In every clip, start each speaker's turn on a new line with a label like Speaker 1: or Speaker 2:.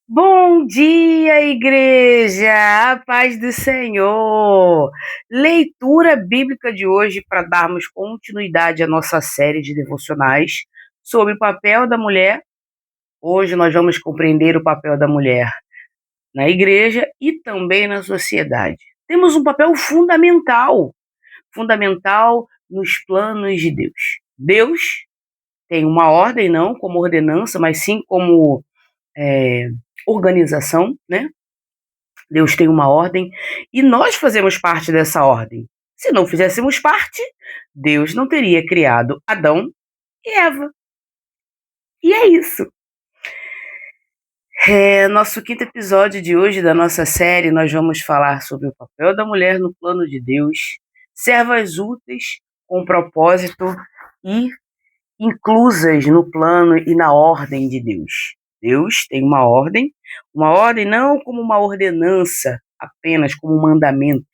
Speaker 1: Bom dia, igreja! A paz do Senhor! Leitura bíblica de hoje para darmos continuidade à nossa série de devocionais sobre o papel da mulher. Hoje nós vamos compreender o papel da mulher na igreja e também na sociedade. Temos um papel fundamental nos planos de Deus. Deus tem uma ordem, não como ordenança, mas sim como eh, organização, né? Deus tem uma ordem e nós fazemos parte dessa ordem. Se não fizéssemos parte, Deus não teria criado Adão e Eva. E é isso. Nosso quinto episódio de hoje da nossa série, nós vamos falar sobre o papel da mulher no plano de Deus, servas úteis com propósito e inclusas no plano e na ordem de Deus. Deus tem uma ordem não como uma ordenança, apenas como um mandamento,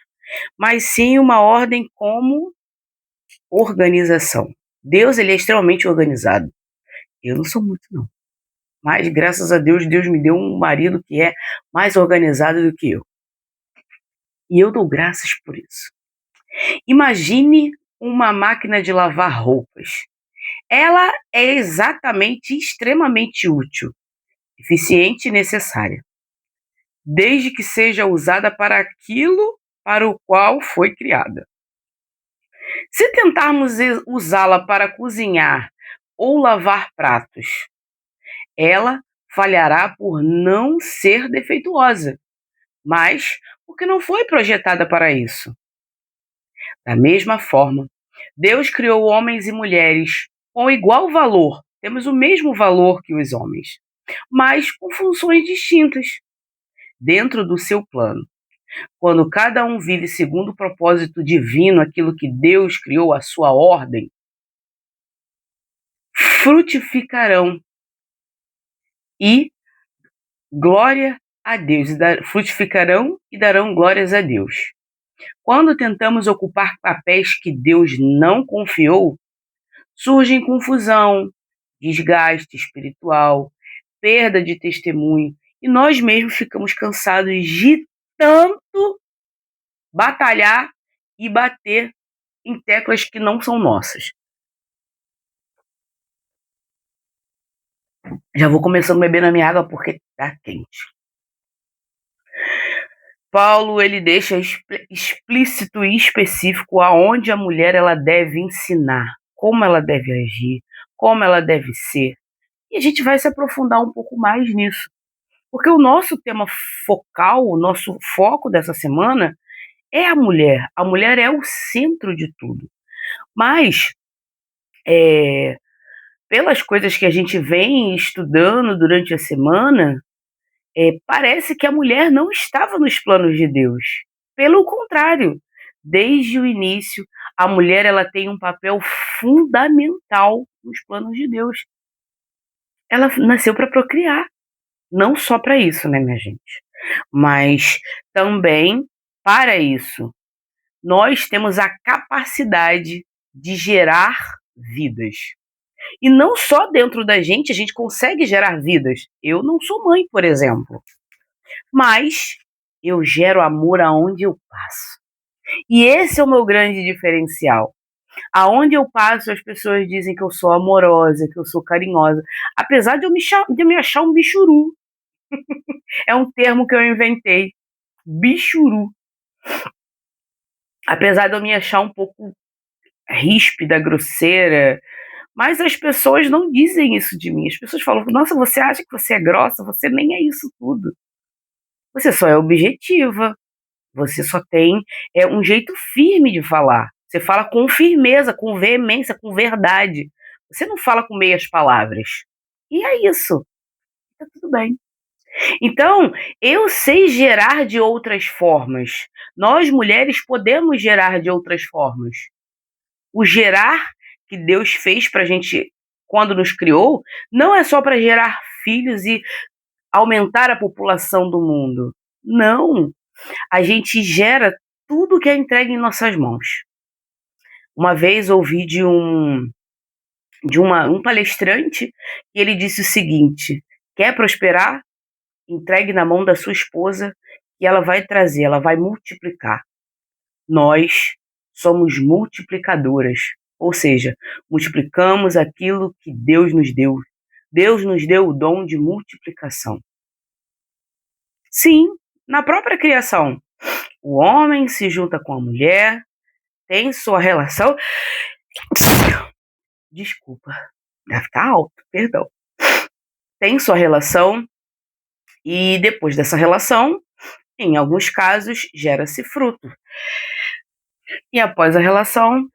Speaker 1: mas sim uma ordem como organização. Deus, ele é extremamente organizado. Eu não sou muito, não. Mas, graças a Deus, Deus me deu um marido que é mais organizado do que eu. E eu dou graças por isso. Imagine uma máquina de lavar roupas. Ela é extremamente útil, eficiente e necessária, desde que seja usada para aquilo para o qual foi criada. Se tentarmos usá-la para cozinhar ou lavar pratos, ela falhará por não ser defeituosa, mas porque não foi projetada para isso. Da mesma forma, Deus criou homens e mulheres com igual valor, temos o mesmo valor que os homens, mas com funções distintas dentro do seu plano. Quando cada um vive segundo o propósito divino, aquilo que Deus criou, a sua ordem, frutificarão e glória a Deus, frutificarão e darão glórias a Deus. Quando tentamos ocupar papéis que Deus não confiou, surgem confusão, desgaste espiritual, perda de testemunho, e nós mesmos ficamos cansados de tanto batalhar e bater em teclas que não são nossas. Já vou começando a beber na minha água porque tá quente. Paulo, ele deixa explícito e específico aonde a mulher ela deve ensinar, como ela deve agir, como ela deve ser. E a gente vai se aprofundar um pouco mais nisso. Porque o nosso tema focal, o nosso foco dessa semana é a mulher. A mulher é o centro de tudo. Mas, pelas coisas que a gente vem estudando durante a semana, parece que a mulher não estava nos planos de Deus. Pelo contrário, desde o início, a mulher ela tem um papel fundamental nos planos de Deus. Ela nasceu para procriar, não só para isso, né, minha gente? Mas também para isso. Nós temos a capacidade de gerar vidas. E não só dentro da gente, a gente consegue gerar vidas. Eu não sou mãe, por exemplo, mas eu gero amor aonde eu passo. E esse é o meu grande diferencial. Aonde eu passo, as pessoas dizem que eu sou amorosa, que eu sou carinhosa, apesar de de me achar um bichuru. É um termo que eu inventei, bichuru. Apesar de eu me achar um pouco ríspida, grosseira, mas as pessoas não dizem isso de mim. As pessoas falam: "Nossa, você acha que você é grossa? Você nem é isso tudo. Você só é objetiva, você só tem, um jeito firme de falar. Você fala com firmeza, com veemência, com verdade. Você não fala com meias palavras". E é isso, tá tudo bem. Então, eu sei gerar de outras formas. Nós mulheres podemos gerar de outras formas. O gerar que Deus fez para a gente quando nos criou, não é só para gerar filhos e aumentar a população do mundo. Não, a gente gera tudo que é entregue em nossas mãos. Uma vez ouvi de um palestrante, e ele disse o seguinte: quer prosperar? entregue na mão da sua esposa e ela vai trazer, ela vai multiplicar. Nós somos multiplicadoras, ou seja, multiplicamos aquilo que Deus nos deu. Deus nos deu o dom de multiplicação. Sim, na própria criação. O homem se junta com a mulher, tem sua relação. Desculpa, deve estar alto, perdão. Tem sua relação e depois dessa relação, em alguns casos, gera-se fruto. E após a relação,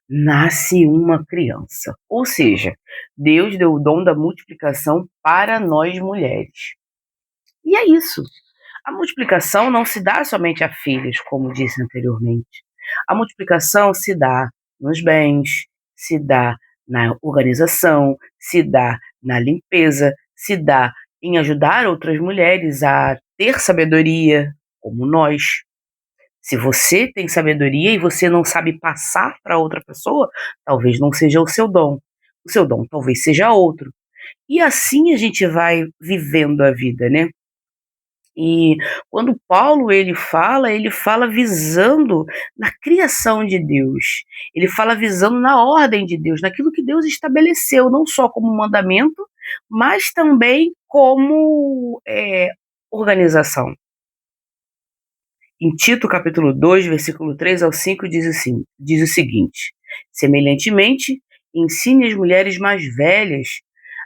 Speaker 1: nasce uma criança. Ou seja, Deus deu o dom da multiplicação para nós mulheres. E é isso. A multiplicação não se dá somente a filhos, como disse anteriormente. A multiplicação se dá nos bens, se dá na organização, se dá na limpeza, se dá em ajudar outras mulheres a ter sabedoria, como nós. Se você tem sabedoria e você não sabe passar para outra pessoa, talvez não seja o seu dom. O seu dom talvez seja outro. E assim a gente vai vivendo a vida, né? E quando Paulo ele fala visando na criação de Deus. Ele fala visando na ordem de Deus, naquilo que Deus estabeleceu, não só como mandamento, mas também como organização. Em Tito, capítulo 2, versículo 3 ao 5, diz o seguinte: semelhantemente, ensine as mulheres mais velhas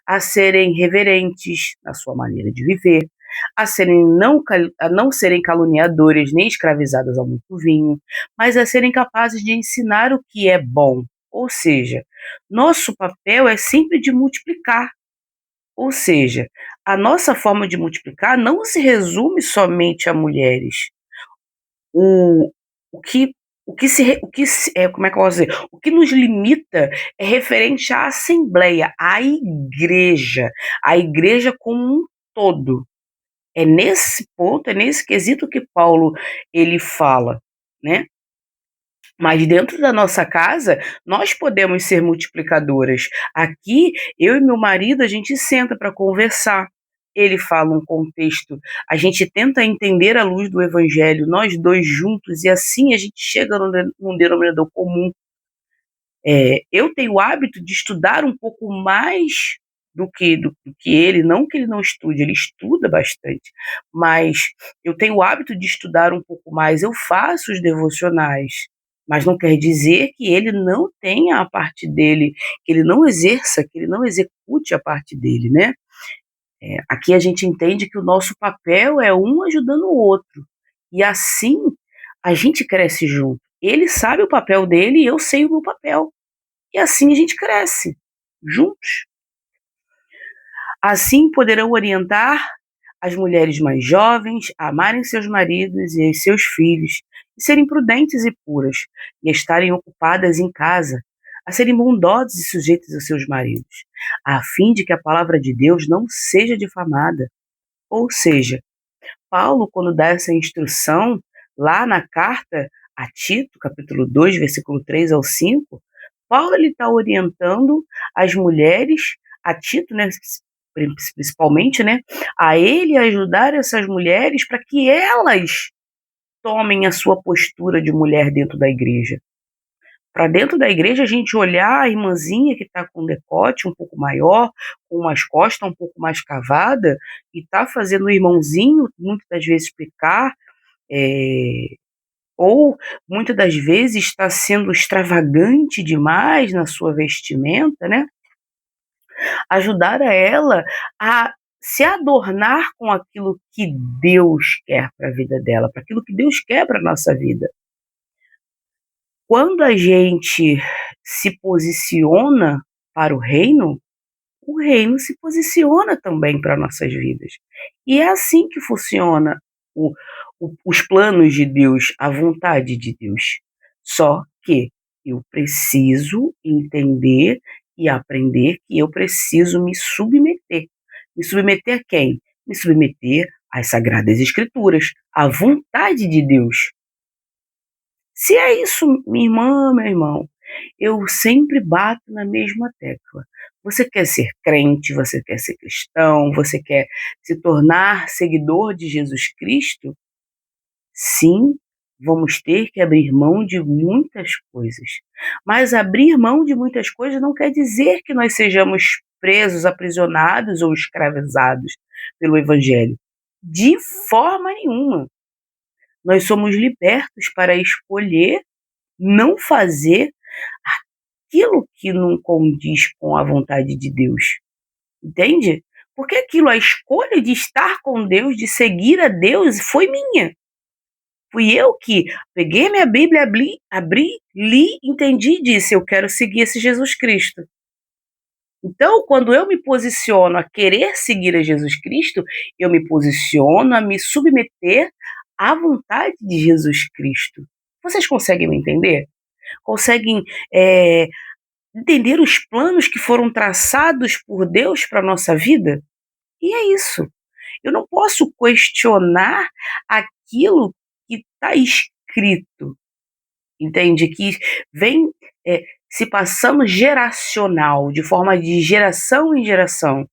Speaker 1: a serem reverentes na sua maneira de viver, a não serem caluniadoras nem escravizadas ao muito vinho, mas a serem capazes de ensinar o que é bom. Ou seja, nosso papel é sempre de multiplicar. Ou seja, a nossa forma de multiplicar não se resume somente a mulheres. O, o que como é que eu posso dizer? O que nos limita é referente à assembleia, à igreja como um todo. É nesse ponto, é nesse quesito que Paulo ele fala, né? Mas dentro da nossa casa, nós podemos ser multiplicadoras. Aqui, eu e meu marido, a gente senta para conversar. Ele fala um contexto, a gente tenta entender a luz do evangelho, nós dois juntos, e assim a gente chega num denominador comum. Eu tenho o hábito de estudar um pouco mais do que ele, não que ele não estude, ele estuda bastante, mas eu tenho o hábito de estudar um pouco mais, eu faço os devocionais, mas não quer dizer que ele não tenha a parte dele, que ele não exerça, que ele não execute a parte dele, né? Aqui a gente entende que o nosso papel é um ajudando o outro, e assim a gente cresce junto. Ele sabe o papel dele e eu sei o meu papel. E assim a gente cresce, juntos. Assim poderão orientar as mulheres mais jovens a amarem seus maridos e seus filhos, e serem prudentes e puras, e a estarem ocupadas em casa, a serem bondosas e sujeitas aos seus maridos, a fim de que a palavra de Deus não seja difamada. Ou seja, Paulo, quando dá essa instrução, lá na carta a Tito, capítulo 2, versículo 3 ao 5, Paulo está orientando as mulheres, a Tito, né, principalmente, né, a ele ajudar essas mulheres para que elas tomem a sua postura de mulher dentro da igreja. Para dentro da igreja a gente olhar a irmãzinha que está com um decote um pouco maior, com umas costas um pouco mais cavada, e está fazendo o irmãozinho, muitas das vezes, pecar, ou muitas das vezes está sendo extravagante demais na sua vestimenta, né? Ajudar a ela a se adornar com aquilo que Deus quer para a vida dela, para aquilo que Deus quer para a nossa vida. Quando a gente se posiciona para o reino se posiciona também para nossas vidas. E é assim que funciona os planos de Deus, a vontade de Deus. Só que eu preciso entender e aprender que eu preciso me submeter. Me submeter a quem? Me submeter às Sagradas Escrituras, à vontade de Deus. Se é isso, minha irmã, meu irmão, eu sempre bato na mesma tecla. Você quer ser crente, você quer ser cristão, você quer se tornar seguidor de Jesus Cristo? Sim, vamos ter que abrir mão de muitas coisas. Mas abrir mão de muitas coisas não quer dizer que nós sejamos presos, aprisionados ou escravizados pelo Evangelho. De forma nenhuma. Nós somos libertos para escolher não fazer aquilo que não condiz com a vontade de Deus. Entende? Porque aquilo, a escolha de estar com Deus, de seguir a Deus, foi minha. Fui eu que peguei minha Bíblia, abri, li, entendi e disse: eu quero seguir esse Jesus Cristo. Então, quando eu me posiciono a querer seguir a Jesus Cristo, eu me posiciono a me submeter à vontade de Jesus Cristo. Vocês conseguem me entender? Conseguem entender os planos que foram traçados por Deus para a nossa vida? E é isso. Eu não posso questionar aquilo que está escrito, entende? Que vem se passando geracional, de forma de geração em geração.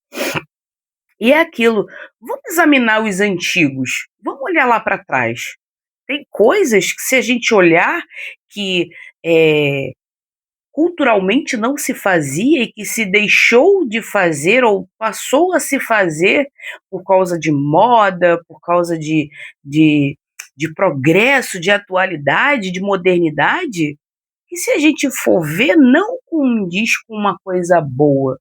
Speaker 1: E é aquilo. Vamos examinar os antigos. Vamos olhar lá para trás. Tem coisas que, se a gente olhar, que culturalmente não se fazia e que se deixou de fazer ou passou a se fazer por causa de moda, por causa de, de progresso, de atualidade, de modernidade, que, se a gente for ver, não condiz com uma coisa boa.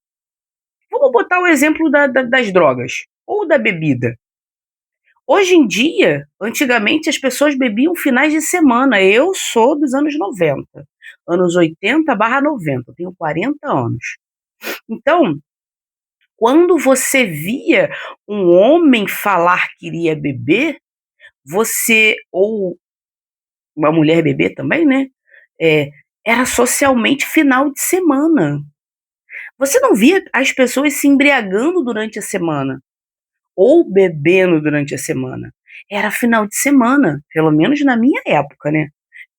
Speaker 1: Vamos botar o exemplo das drogas ou da bebida. Hoje em dia, antigamente as pessoas bebiam finais de semana. Eu sou dos anos 90, anos 80/90, eu tenho 40 anos. Então, quando você via um homem falar que iria beber, você, ou uma mulher beber também, né? Era socialmente final de semana. Você não via as pessoas se embriagando durante a semana ou bebendo durante a semana. Era final de semana, pelo menos na minha época, né?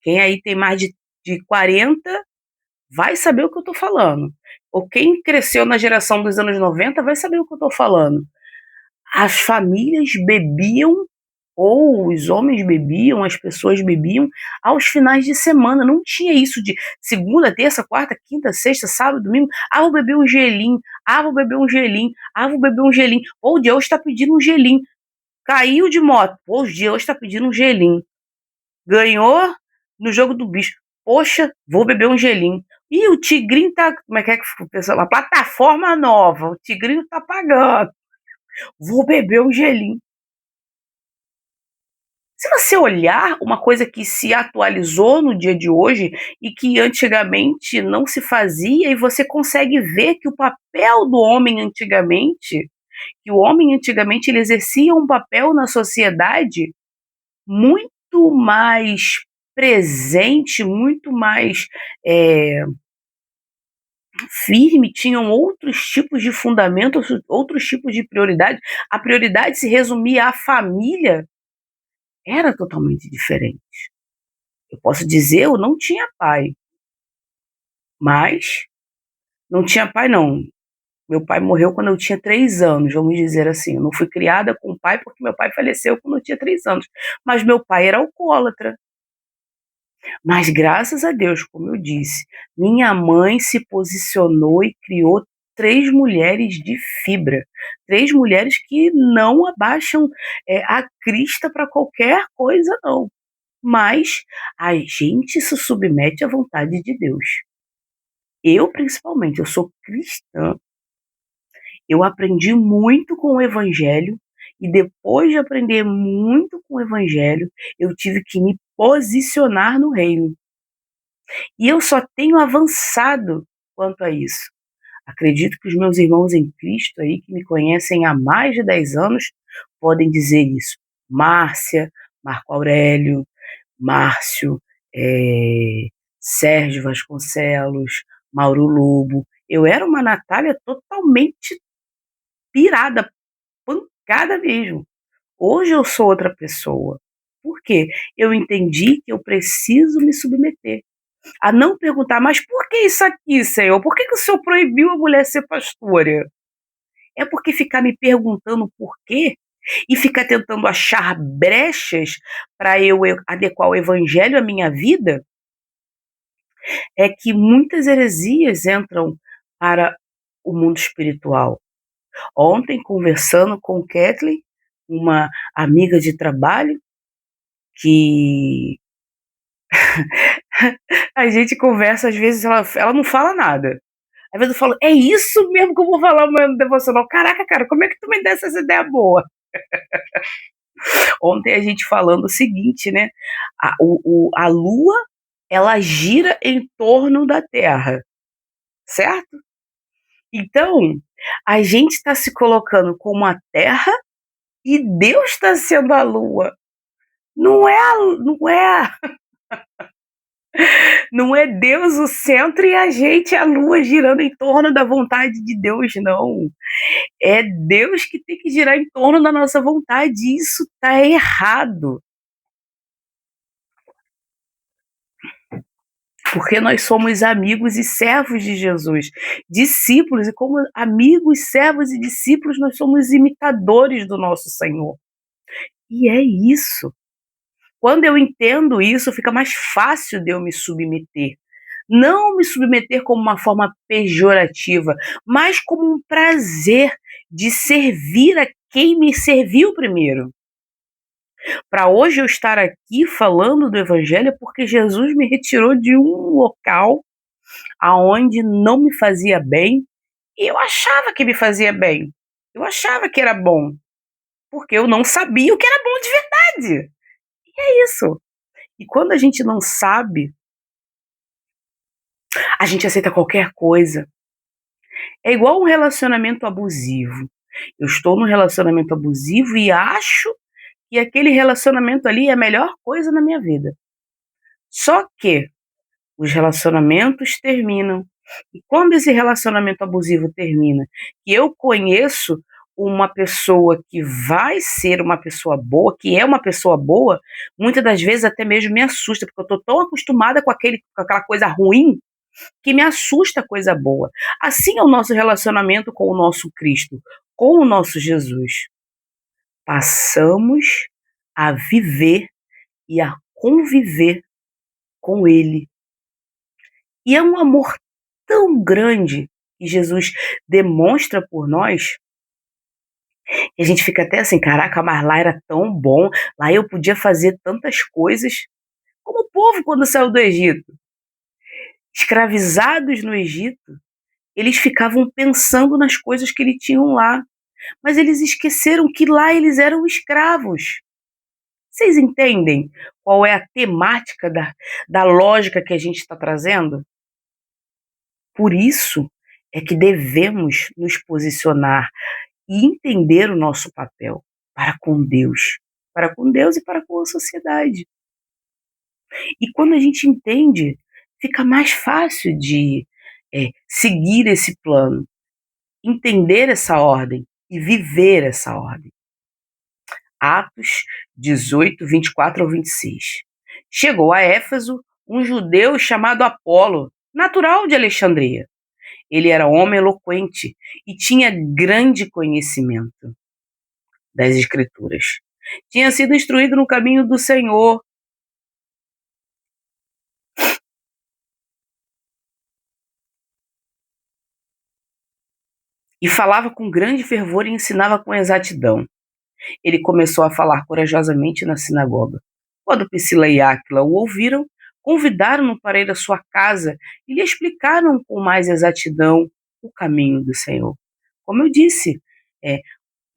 Speaker 1: Quem aí tem mais de 40 vai saber o que eu tô falando. Ou quem cresceu na geração dos anos 90 vai saber o que eu tô falando. As famílias bebiam, ou os homens bebiam, as pessoas bebiam aos finais de semana. Não tinha isso de segunda, terça, quarta, quinta, sexta, sábado, domingo. Ah, vou beber um gelinho. Ah, vou beber um gelinho. Ah, vou beber um gelinho. Ou o dia hoje está pedindo um gelinho. Caiu de moto. Pô, o dia hoje está pedindo um gelinho. Ganhou no jogo do bicho. Poxa, vou beber um gelinho. E o Tigrinho tá. Como é que o pessoal? Uma plataforma nova. O Tigrinho tá pagando. Vou beber um gelinho. Se você olhar uma coisa que se atualizou no dia de hoje e que antigamente não se fazia, e você consegue ver que o papel do homem antigamente, que o homem antigamente ele exercia um papel na sociedade muito mais presente, muito mais firme, tinham outros tipos de fundamentos, outros tipos de prioridade. A prioridade se resumia à família, era totalmente diferente. Eu posso dizer, eu não tinha pai, mas não tinha pai não. Meu pai morreu quando eu tinha 3 anos, vamos dizer assim. Eu não fui criada com pai, porque meu pai faleceu quando eu tinha 3 anos. Mas meu pai era alcoólatra. Mas graças a Deus, como eu disse, minha mãe se posicionou e criou 3 mulheres de fibra. 3 mulheres que não abaixam a crista para qualquer coisa não. Mas a gente se submete à vontade de Deus. Eu, principalmente, eu sou cristã, eu aprendi muito com o evangelho e, depois de aprender muito com o evangelho, eu tive que me posicionar no reino. E eu só tenho avançado quanto a isso. Acredito que os meus irmãos em Cristo aí, que me conhecem há mais de 10 anos, podem dizer isso. Márcia, Marco Aurélio, Márcio, Sérgio Vasconcelos, Mauro Lobo. Eu era uma Natália totalmente pirada, pancada mesmo. Hoje eu sou outra pessoa. Por quê? Eu entendi que eu preciso me submeter. A não perguntar: "Mas por que isso aqui, Senhor? Por que que o Senhor proibiu a mulher ser pastora?". É porque ficar me perguntando por quê, e ficar tentando achar brechas para eu adequar o evangelho à minha vida, é que muitas heresias entram para o mundo espiritual. Ontem, conversando com Kathleen, uma amiga de trabalho, que a gente conversa, às vezes ela não fala nada. Às vezes eu falo: "É isso mesmo que eu vou falar amanhã no devocional". "Caraca, cara, como é que tu me desse essa ideia boa?". Ontem a gente falando o seguinte, né, a lua, ela gira em torno da Terra, certo? Então, a gente está se colocando como a Terra e Deus está sendo a lua. Não é Deus o centro e a gente a lua girando em torno da vontade de Deus, não. É Deus que tem que girar em torno da nossa vontade, e isso tá errado. Porque nós somos amigos e servos de Jesus, discípulos, e como amigos, servos e discípulos, nós somos imitadores do nosso Senhor. E é isso. Quando eu entendo isso, fica mais fácil de eu me submeter. Não me submeter como uma forma pejorativa, mas como um prazer de servir a quem me serviu primeiro. Para hoje eu estar aqui falando do evangelho, é porque Jesus me retirou de um local aonde não me fazia bem, e eu achava que me fazia bem. Eu achava que era bom, porque eu não sabia o que era bom de verdade. É isso. E quando a gente não sabe, a gente aceita qualquer coisa. É igual um relacionamento abusivo. Eu estou num relacionamento abusivo e acho que aquele relacionamento ali é a melhor coisa na minha vida. Só que os relacionamentos terminam. E quando esse relacionamento abusivo termina, que eu conheço uma pessoa que vai ser uma pessoa boa, que é uma pessoa boa, muitas das vezes até mesmo me assusta, porque eu estou tão acostumada com aquela coisa ruim, que me assusta a coisa boa. Assim é o nosso relacionamento com o nosso Cristo, com o nosso Jesus. Passamos a viver e a conviver com Ele. E é um amor tão grande que Jesus demonstra por nós, que a gente fica até assim: "Caraca, mas lá era tão bom, lá eu podia fazer tantas coisas", como o povo quando saiu do Egito. Escravizados no Egito, eles ficavam pensando nas coisas que eles tinham lá, mas eles esqueceram que lá eles eram escravos. Vocês entendem qual é a temática da lógica que a gente está trazendo? Por isso é que devemos nos posicionar e entender o nosso papel para com Deus e para com a sociedade. E quando a gente entende, fica mais fácil de seguir esse plano, entender essa ordem e viver essa ordem. Atos 18, 24 ao 26. Chegou a Éfeso um judeu chamado Apolo, natural de Alexandria. Ele era homem eloquente e tinha grande conhecimento das Escrituras. Tinha sido instruído no caminho do Senhor e falava com grande fervor e ensinava com exatidão. Ele começou a falar corajosamente na sinagoga. Quando Priscila e Áquila o ouviram, convidaram-no para ir à sua casa e lhe explicaram com mais exatidão o caminho do Senhor. Como eu disse, é,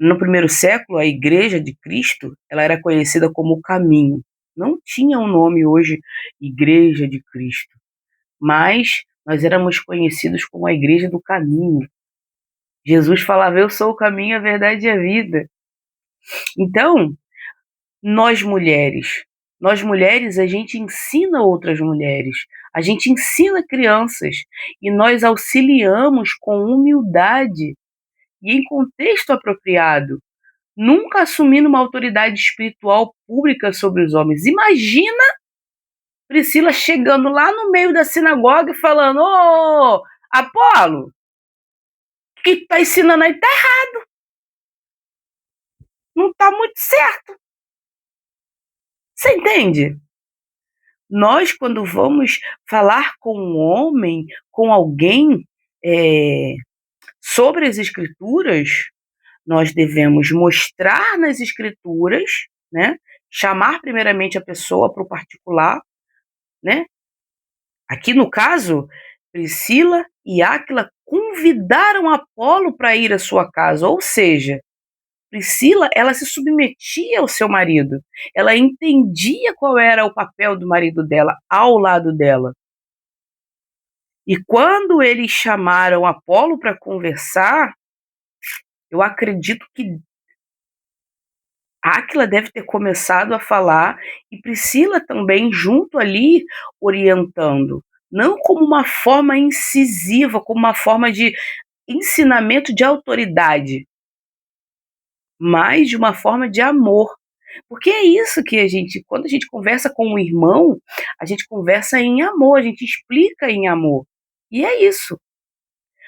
Speaker 1: no primeiro século, a Igreja de Cristo, ela era conhecida como o Caminho. Não tinha um nome hoje, Igreja de Cristo, mas nós éramos conhecidos como a Igreja do Caminho. Jesus falava: "Eu sou o caminho, a verdade e a vida". Então, nós mulheres, a gente ensina outras mulheres, a gente ensina crianças e nós auxiliamos com humildade e em contexto apropriado, nunca assumindo uma autoridade espiritual pública sobre os homens. Imagina Priscila chegando lá no meio da sinagoga e falando: ô, Apolo, o que tá ensinando aí tá errado, não tá muito certo. Você entende? Nós, quando vamos falar com um homem, com alguém, é, sobre as escrituras, nós devemos mostrar nas escrituras, né? Chamar primeiramente a pessoa para o particular, né? Aqui no caso, Priscila e Áquila convidaram Apolo para ir à sua casa, ou seja, Priscila, ela se submetia ao seu marido, ela entendia qual era o papel do marido dela ao lado dela. E quando eles chamaram Apolo para conversar, eu acredito que Áquila deve ter começado a falar e Priscila também junto ali orientando, não como uma forma incisiva, como uma forma de ensinamento de autoridade, mas de uma forma de amor. Porque é isso que quando a gente conversa com um irmão, a gente conversa em amor, a gente explica em amor. E é isso.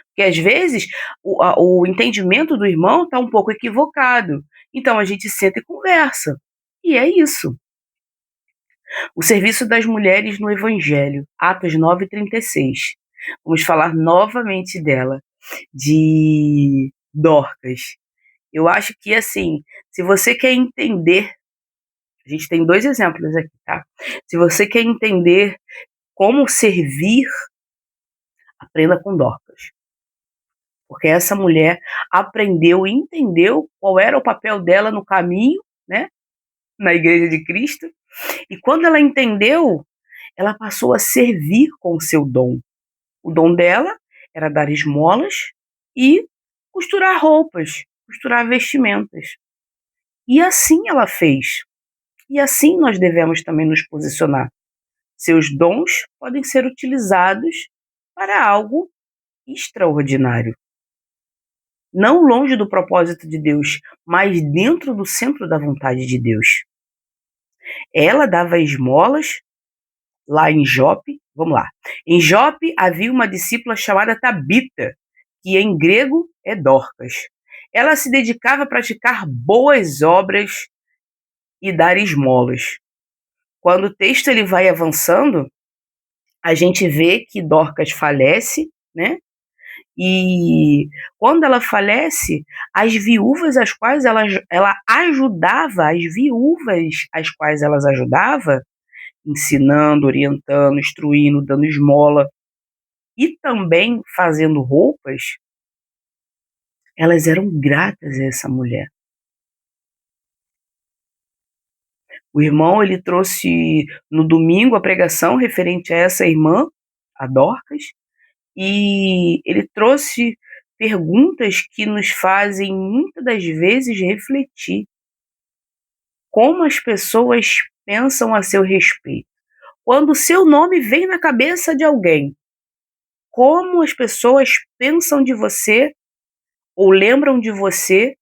Speaker 1: Porque às vezes o entendimento do irmão está um pouco equivocado. Então a gente senta e conversa. E é isso. O serviço das mulheres no Evangelho, Atos 9:36. Vamos falar novamente dela, de Dorcas. Eu acho que, assim, se você quer entender, a gente tem 2 exemplos aqui, tá? Se você quer entender como servir, aprenda com Dorcas. Porque essa mulher aprendeu e entendeu qual era o papel dela no caminho, né, na igreja de Cristo, e quando ela entendeu, ela passou a servir com o seu dom. O dom dela era dar esmolas e costurar roupas, costurar vestimentas. E assim ela fez. E assim nós devemos também nos posicionar. Seus dons podem ser utilizados para algo extraordinário. Não longe do propósito de Deus, mas dentro do centro da vontade de Deus. Ela dava esmolas lá em Jope. Vamos lá. Em Jope havia uma discípula chamada Tabita, que em grego é Dorcas. Ela se dedicava a praticar boas obras e dar esmolas. Quando o texto ele vai avançando, a gente vê que Dorcas falece, né? E quando ela falece, as viúvas às quais ela ajudava, as viúvas às quais ela ajudava, ensinando, orientando, instruindo, dando esmola e também fazendo roupas, elas eram gratas a essa mulher. O irmão ele trouxe no domingo a pregação referente a essa irmã, a Dorcas, e ele trouxe perguntas que nos fazem muitas das vezes refletir como as pessoas pensam a seu respeito. Quando o seu nome vem na cabeça de alguém, como as pessoas pensam de você ou lembram de você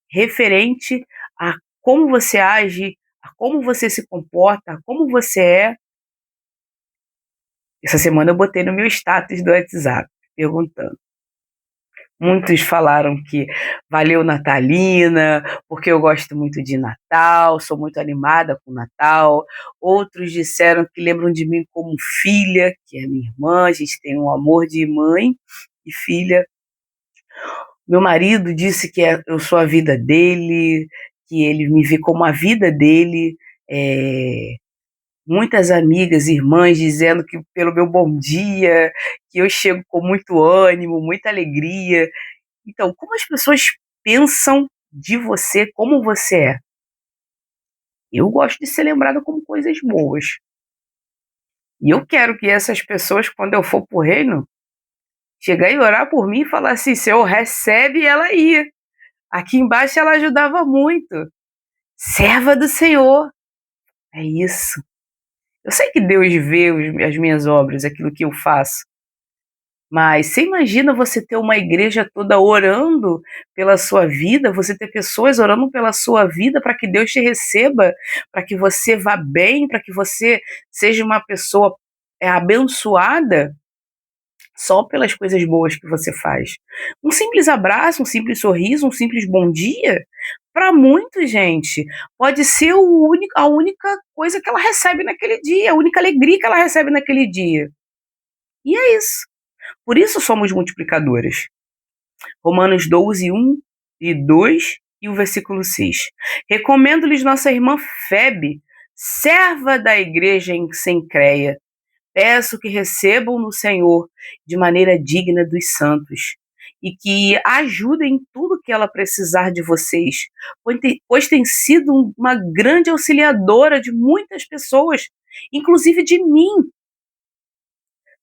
Speaker 1: referente a como você age, a como você se comporta, a como você é. Essa semana eu botei no meu status do WhatsApp perguntando. Muitos falaram que valeu Natalina, porque eu gosto muito de Natal, sou muito animada com Natal. Outros disseram que lembram de mim como filha, que é minha irmã, a gente tem um amor de mãe e filha. Meu marido disse que eu sou a vida dele, que ele me vê como a vida dele. Muitas amigas, irmãs dizendo que pelo meu bom dia, que eu chego com muito ânimo, muita alegria. Então, como as pessoas pensam de você, como você é? Eu gosto de ser lembrada como coisas boas. E eu quero que essas pessoas, quando eu for pro reino, chegar e orar por mim e falar assim: Senhor, recebe ela aí. Aqui embaixo ela ajudava muito. Serva do Senhor. É isso. Eu sei que Deus vê as minhas obras, aquilo que eu faço. Mas você imagina você ter uma igreja toda orando pela sua vida, você ter pessoas orando pela sua vida para que Deus te receba, para que você vá bem, para que você seja uma pessoa abençoada só pelas coisas boas que você faz. Um simples abraço, um simples sorriso, um simples bom dia, para muita gente, pode ser a única coisa que ela recebe naquele dia, a única alegria que ela recebe naquele dia. E é isso. Por isso somos multiplicadoras. Romanos 12, 1 e 2 e o versículo 6. Recomendo-lhes nossa irmã Febe, serva da igreja em Cencreia. Peço que recebam no Senhor de maneira digna dos santos e que ajudem em tudo que ela precisar de vocês, pois tem sido uma grande auxiliadora de muitas pessoas, inclusive de mim.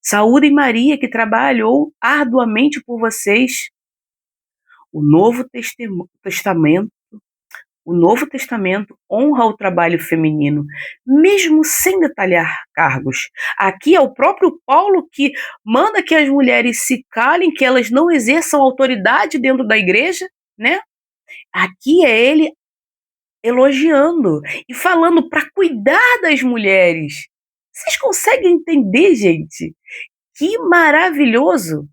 Speaker 1: Saúdem Maria, que trabalhou arduamente por vocês. O Novo Testamento O Novo Testamento honra o trabalho feminino, mesmo sem detalhar cargos. Aqui é o próprio Paulo que manda que as mulheres se calem, que elas não exerçam autoridade dentro da igreja, né? Aqui é ele elogiando e falando para cuidar das mulheres. Vocês conseguem entender, gente? Que maravilhoso!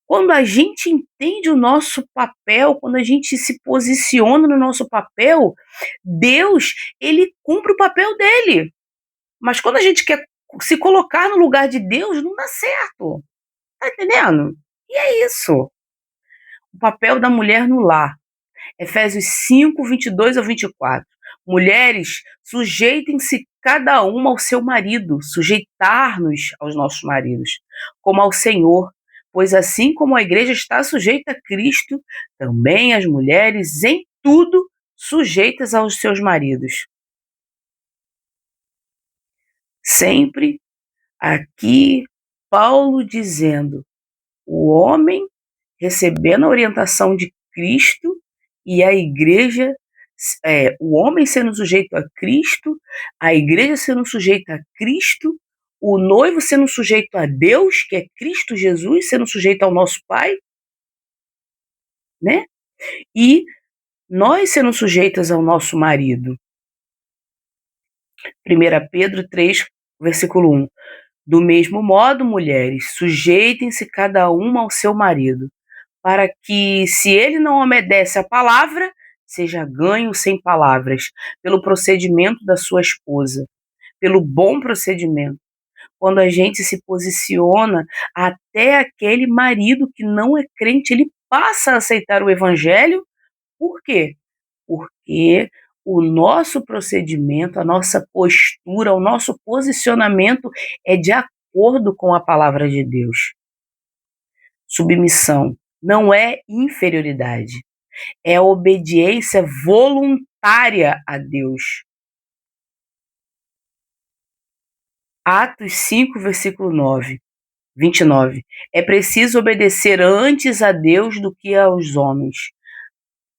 Speaker 1: Quando a gente entende o nosso papel, quando a gente se posiciona no nosso papel, Deus, ele cumpre o papel dele. Mas quando a gente quer se colocar no lugar de Deus, não dá certo. Tá entendendo? E é isso. O papel da mulher no lar. Efésios 5, 22 ao 24. Mulheres, sujeitem-se cada uma ao seu marido, sujeitar-nos aos nossos maridos, como ao Senhor, pois assim como a igreja está sujeita a Cristo, também as mulheres em tudo sujeitas aos seus maridos. Sempre aqui Paulo dizendo, o homem recebendo a orientação de Cristo e a igreja, o homem sendo sujeito a Cristo, a igreja sendo sujeita a Cristo, o noivo sendo sujeito a Deus, que é Cristo Jesus, sendo sujeito ao nosso Pai, né? E nós sendo sujeitas ao nosso marido. 1 Pedro 3, versículo 1. Do mesmo modo, mulheres, sujeitem-se cada uma ao seu marido, para que, se ele não obedece à palavra, seja ganho sem palavras, pelo procedimento da sua esposa, pelo bom procedimento. Quando a gente se posiciona, até aquele marido que não é crente, ele passa a aceitar o evangelho. Por quê? Porque o nosso procedimento, a nossa postura, o nosso posicionamento é de acordo com a palavra de Deus. Submissão não é inferioridade, é obediência voluntária a Deus. Atos 5, versículo 29. É preciso obedecer antes a Deus do que aos homens.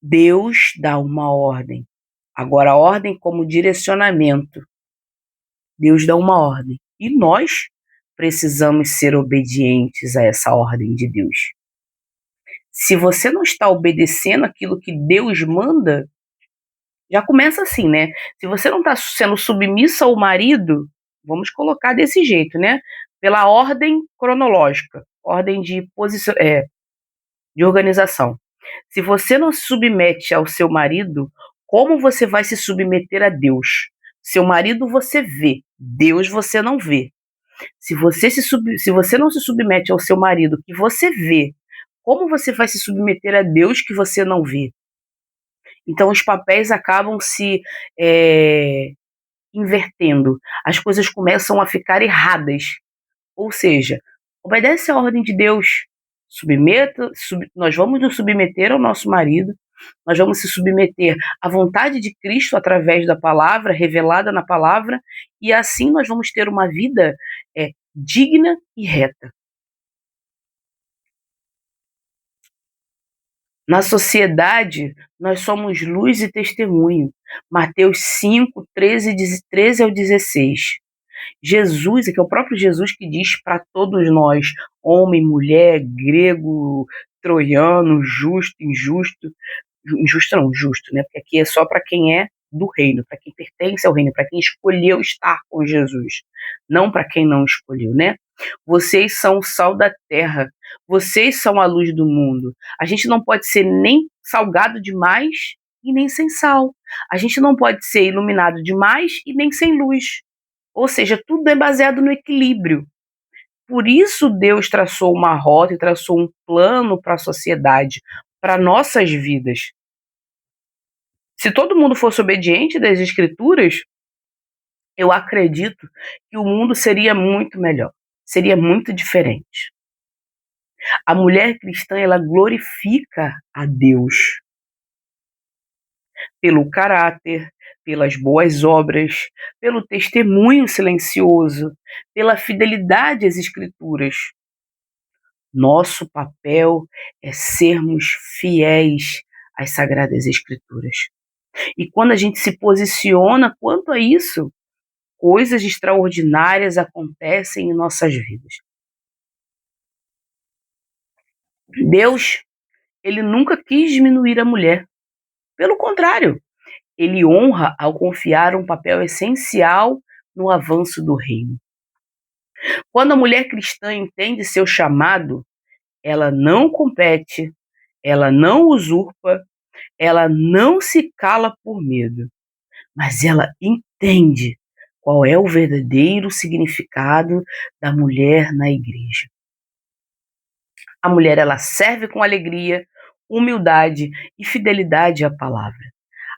Speaker 1: Deus dá uma ordem. Agora, a ordem como direcionamento. Deus dá uma ordem. E nós precisamos ser obedientes a essa ordem de Deus. Se você não está obedecendo aquilo que Deus manda, já começa assim, né? Se você não está sendo submissa ao marido, vamos colocar desse jeito, né? Pela ordem cronológica, ordem de de organização. Se você não se submete ao seu marido, como você vai se submeter a Deus? Seu marido você vê, Deus você não vê. Se você não se submete ao seu marido que você vê, como você vai se submeter a Deus que você não vê? Então os papéis acabam se invertendo, as coisas começam a ficar erradas. Ou seja, obedece à ordem de Deus, nós vamos nos submeter ao nosso marido, nós vamos se submeter à vontade de Cristo através da palavra, revelada na palavra, e assim nós vamos ter uma vida digna e reta. Na sociedade, nós somos luz e testemunho. Mateus 5, 13 ao 16. Jesus, é que é o próprio Jesus que diz para todos nós, homem, mulher, grego, troiano, justo, injusto, injusto não, justo, né? Porque aqui é só para quem é do reino, para quem pertence ao reino, para quem escolheu estar com Jesus, não para quem não escolheu, né? Vocês são o sal da terra, vocês são a luz do mundo. A gente não pode ser nem salgado demais e nem sem sal. A gente não pode ser iluminado demais e nem sem luz. Ou seja, tudo é baseado no equilíbrio. Por isso Deus traçou uma rota e traçou um plano para a sociedade, para nossas vidas. Se todo mundo fosse obediente das escrituras, eu acredito que o mundo seria muito melhor, seria muito diferente. A mulher cristã, ela glorifica a Deus pelo caráter, pelas boas obras, pelo testemunho silencioso, pela fidelidade às escrituras. Nosso papel é sermos fiéis às sagradas escrituras. E quando a gente se posiciona quanto a isso, coisas extraordinárias acontecem em nossas vidas. Deus, ele nunca quis diminuir a mulher. Pelo contrário, ele honra ao confiar um papel essencial no avanço do reino. Quando a mulher cristã entende seu chamado, ela não compete, ela não usurpa, ela não se cala por medo, mas ela entende qual é o verdadeiro significado da mulher na igreja. A mulher, ela serve com alegria, humildade e fidelidade à palavra.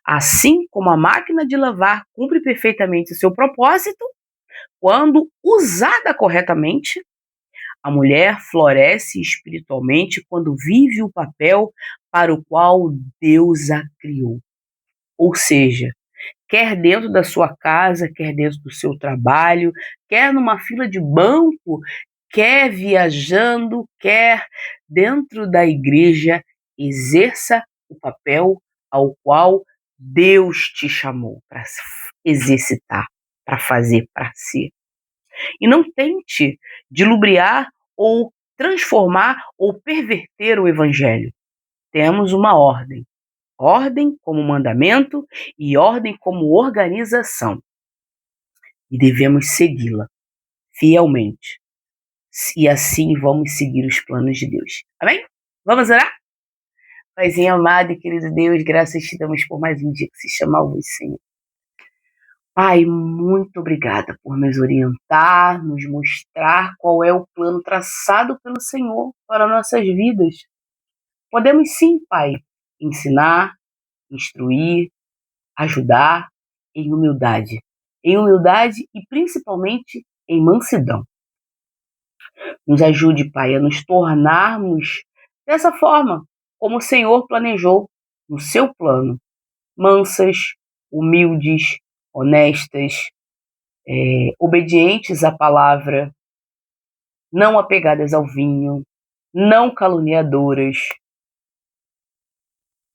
Speaker 1: Assim como a máquina de lavar cumpre perfeitamente o seu propósito, quando usada corretamente, a mulher floresce espiritualmente quando vive o papel para o qual Deus a criou. Ou seja, quer dentro da sua casa, quer dentro do seu trabalho, quer numa fila de banco, quer viajando, quer dentro da igreja, exerça o papel ao qual Deus te chamou para exercitar, para fazer, para ser. E não tente dilubriar ou transformar ou perverter o evangelho. Temos uma ordem. Ordem como mandamento e ordem como organização. E devemos segui-la fielmente. E assim vamos seguir os planos de Deus. Amém? Vamos orar? Paizinho amado e querido Deus, graças te damos por mais um dia que se chama hoje, Senhor. Pai, muito obrigada por nos orientar, nos mostrar qual é o plano traçado pelo Senhor para nossas vidas. Podemos sim, Pai, ensinar, instruir, ajudar em humildade e principalmente em mansidão. Nos ajude, Pai, a nos tornarmos dessa forma, como o Senhor planejou no seu plano, mansas, humildes, honestas, obedientes à palavra, não apegadas ao vinho, não caluniadoras.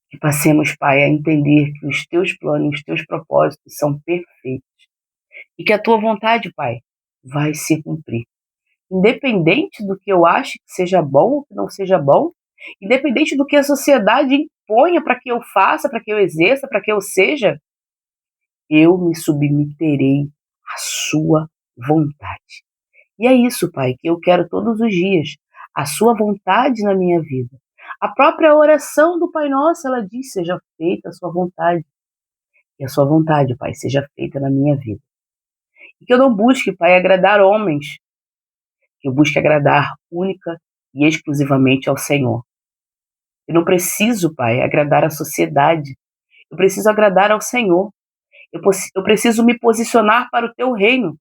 Speaker 1: Que passemos, Pai, a entender que os teus planos, os teus propósitos são perfeitos. E que a tua vontade, Pai, vai se cumprir. Independente do que eu ache que seja bom ou que não seja bom, independente do que a sociedade imponha para que eu faça, para que eu exerça, para que eu seja, eu me submeterei à sua vontade. E é isso, Pai, que eu quero todos os dias, a sua vontade na minha vida. A própria oração do Pai Nosso, ela diz, seja feita a sua vontade. E a sua vontade, Pai, seja feita na minha vida. E que eu não busque, Pai, agradar homens, que eu busque agradar única e exclusivamente ao Senhor. Eu não preciso, Pai, agradar a sociedade. Eu preciso agradar ao Senhor. Eu preciso me posicionar para o teu reino.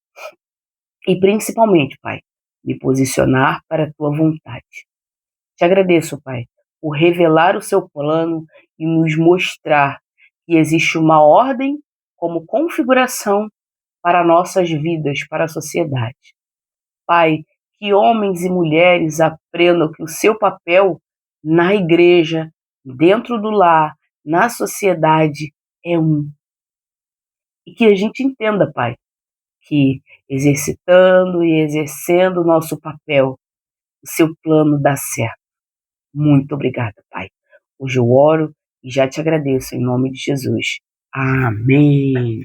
Speaker 1: E principalmente, Pai, me posicionar para a tua vontade. Te agradeço, Pai, por revelar o seu plano e nos mostrar que existe uma ordem como configuração para nossas vidas, para a sociedade. Pai, que homens e mulheres aprendam que o seu papel na igreja, dentro do lar, na sociedade, é um. E que a gente entenda, Pai, que exercitando e exercendo o nosso papel, o seu plano dá certo. Muito obrigada, Pai. Hoje eu oro e já te agradeço em nome de Jesus. Amém.